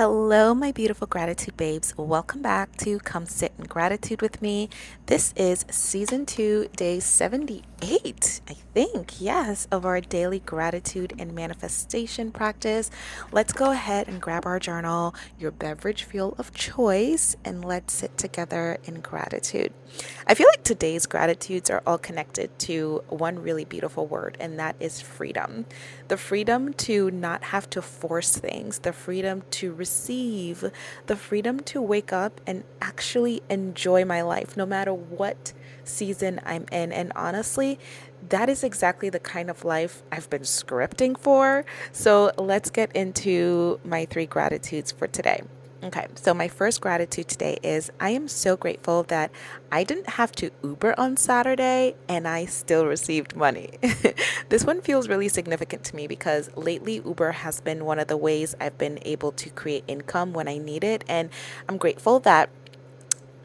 Hello, my beautiful gratitude babes. Welcome back to Come Sit in Gratitude with me. This is season 2, day 78, I think, yes, of our daily gratitude and manifestation practice. Let's go ahead and grab our journal, your beverage fuel of choice, and let's sit together in gratitude. I feel like today's gratitudes are all connected to one really beautiful word, and that is freedom. The freedom to not have to force things, the freedom to receive, the freedom to wake up and actually enjoy my life no matter what season I'm in. And honestly, that is exactly the kind of life I've been scripting for. So let's get into my 3 gratitudes for today. Okay, so my first gratitude today is I am so grateful that I didn't have to Uber on Saturday and I still received money. This one feels really significant to me because lately Uber has been one of the ways I've been able to create income when I need it. And I'm grateful that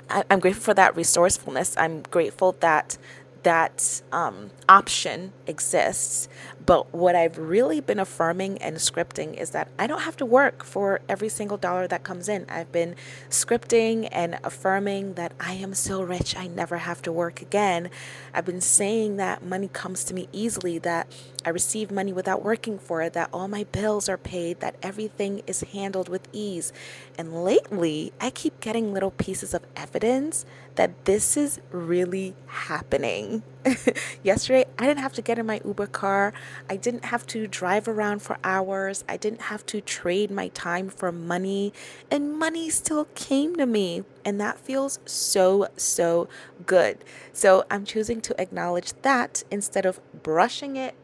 I'm grateful for that resourcefulness. I'm grateful that option exists. But what I've really been affirming and scripting is that I don't have to work for every single dollar that comes in. I've been scripting and affirming that I am so rich, I never have to work again. I've been saying that money comes to me easily, that I receive money without working for it, that all my bills are paid, that everything is handled with ease. And lately, I keep getting little pieces of evidence that this is really happening. Yesterday, I didn't have to get in my Uber car. I didn't have to drive around for hours. I didn't have to trade my time for money. And money still came to me. And that feels so, so good. So I'm choosing to acknowledge that instead of brushing it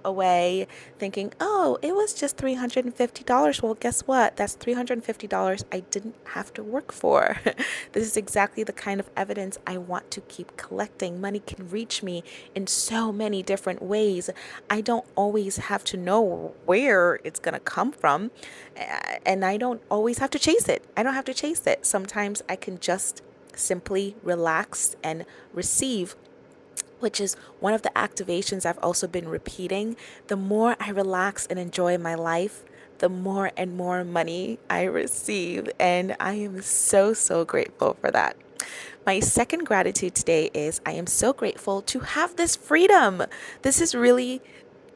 away, thinking, oh, it was just $350. Well, guess what? That's $350 I didn't have to work for. This is exactly the kind of evidence I want to keep collecting. Money can reach me in so many different ways. I don't always have to know where it's going to come from, and I don't always have to chase it. I don't have to chase it. Sometimes I can just simply relax and receive, which is one of the activations I've also been repeating. The more I relax and enjoy my life, the more and more money I receive. And I am so, so grateful for that. My second gratitude today is I am so grateful to have this freedom. This is really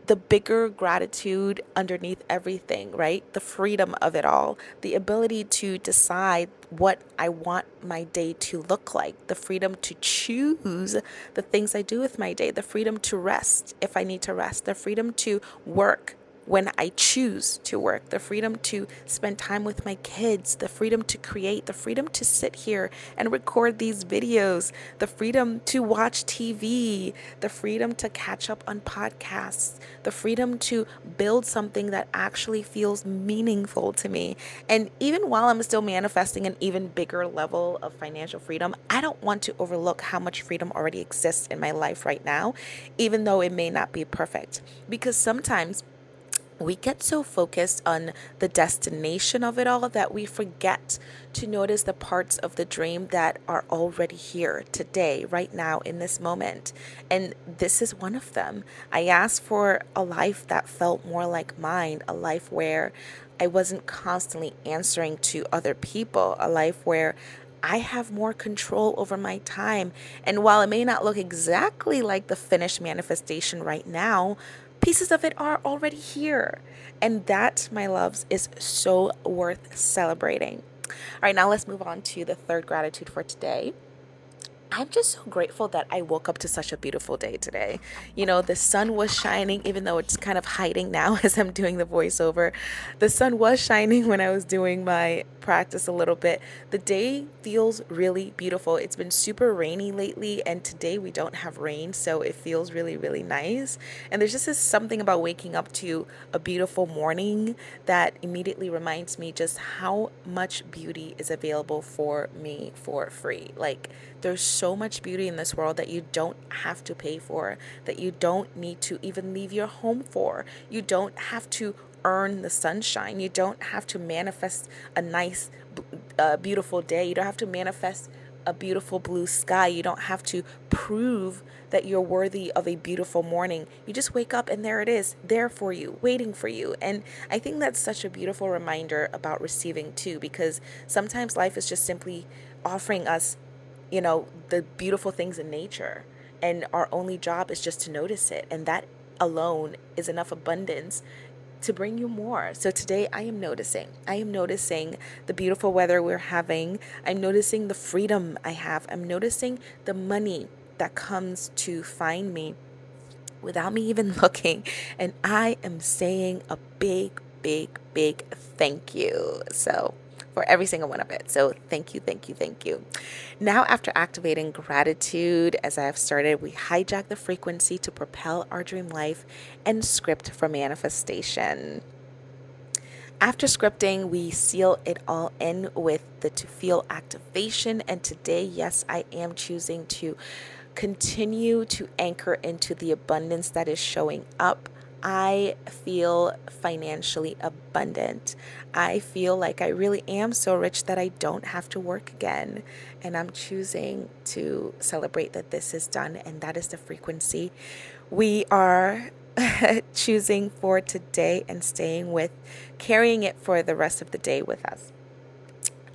the bigger gratitude underneath everything, right? The freedom of it all, the ability to decide what I want my day to look like, the freedom to choose the things I do with my day, the freedom to rest if I need to rest, the freedom to work when I choose to work, the freedom to spend time with my kids, the freedom to create, the freedom to sit here and record these videos, the freedom to watch TV, the freedom to catch up on podcasts, the freedom to build something that actually feels meaningful to me. And even while I'm still manifesting an even bigger level of financial freedom, I don't want to overlook how much freedom already exists in my life right now, even though it may not be perfect. Because sometimes we get so focused on the destination of it all that we forget to notice the parts of the dream that are already here today, right now, in this moment. And this is one of them. I asked for a life that felt more like mine, a life where I wasn't constantly answering to other people, a life where I have more control over my time. And while it may not look exactly like the finished manifestation right now, pieces of it are already here. And that, my loves, is so worth celebrating. All right, now let's move on to the third gratitude for today. I'm just so grateful that I woke up to such a beautiful day today. The sun was shining, even though it's kind of hiding now as I'm doing the voiceover. The sun was shining when I was doing my practice a little bit. The day feels really beautiful. It's been super rainy lately, and today we don't have rain, so it feels really, really nice. And there's just something about waking up to a beautiful morning that immediately reminds me just how much beauty is available for me for free. Like, there's so much beauty in this world that you don't have to pay for, that you don't need to even leave your home for. You don't have to earn the sunshine. You don't have to manifest a nice, beautiful day. You don't have to manifest a beautiful blue sky. You don't have to prove that you're worthy of a beautiful morning. You just wake up and there it is, there for you, waiting for you. And I think that's such a beautiful reminder about receiving too, because sometimes life is just simply offering us, the beautiful things in nature. And our only job is just to notice it. And that alone is enough abundance to bring you more. So today I am noticing. I am noticing the beautiful weather we're having. I'm noticing the freedom I have. I'm noticing the money that comes to find me without me even looking. And I am saying a big, big, big thank you. So, for every single one of it. So, thank you, thank you, thank you. Now, after activating gratitude, as I have started, we hijack the frequency to propel our dream life and script for manifestation. After scripting, we seal it all in with the to feel activation. And today, yes, I am choosing to continue to anchor into the abundance that is showing up. I feel financially abundant. I feel like I really am so rich that I don't have to work again. And I'm choosing to celebrate that this is done. And that is the frequency we are choosing for today and staying with, carrying it for the rest of the day with us.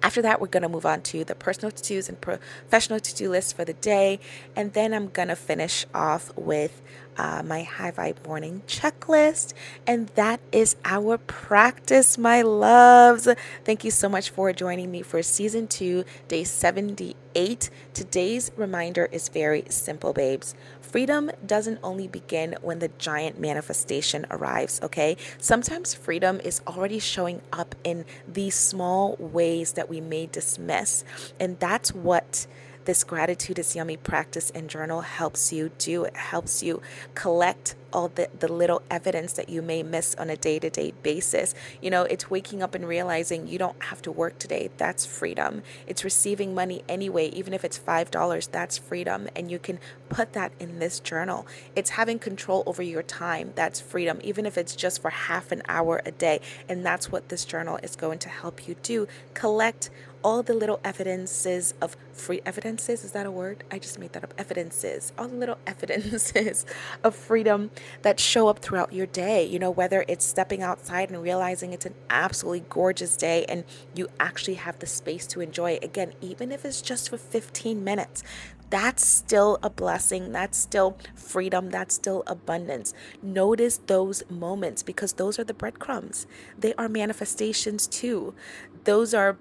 After that, we're going to move on to the personal to-dos and professional to-do list for the day. And then I'm going to finish off with my high vibe morning checklist. And that is our practice, my loves. Thank you so much for joining me for season 2, day 78. Today's reminder is very simple, babes. Freedom doesn't only begin when the giant manifestation arrives, okay? Sometimes freedom is already showing up in these small ways that we may dismiss. And that's what this gratitude is yummy practice and journal helps you do. It helps you collect all the little evidence that you may miss on a day-to-day basis. It's waking up and realizing you don't have to work today. That's freedom. It's receiving money anyway, even if it's $5. That's freedom. And you can put that in this journal. It's having control over your time. That's freedom, even if it's just for half an hour a day. And that's what this journal is going to help you do. Collect all the little evidences of evidences, is that a word? I just made that up. Evidences, all the little evidences of freedom that show up throughout your day. Whether it's stepping outside and realizing it's an absolutely gorgeous day and you actually have the space to enjoy it. Again, even if it's just for 15 minutes, that's still a blessing. That's still freedom. That's still abundance. Notice those moments because those are the breadcrumbs. They are manifestations too. Those are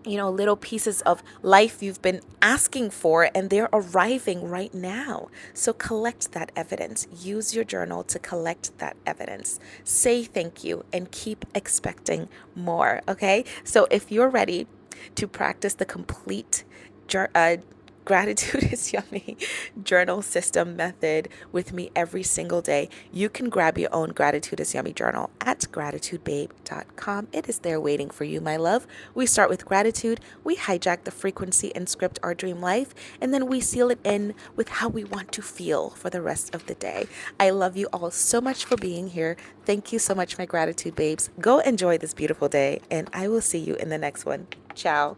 little pieces of life you've been asking for, and they're arriving right now. So collect that evidence. Use your journal to collect that evidence. Say thank you and keep expecting more. Okay. So if you're ready to practice the complete gratitude is yummy journal system method with me every single day, you can grab your own gratitude is yummy journal at gratitudebabe.com. It is there waiting for you, my love. We start with gratitude, we hijack the frequency and script our dream life, and then we seal it in with how we want to feel for the rest of the day. I love you all so much for being here. Thank you so much, my gratitude babes. Go enjoy this beautiful day, and I will see you in the next one. Ciao.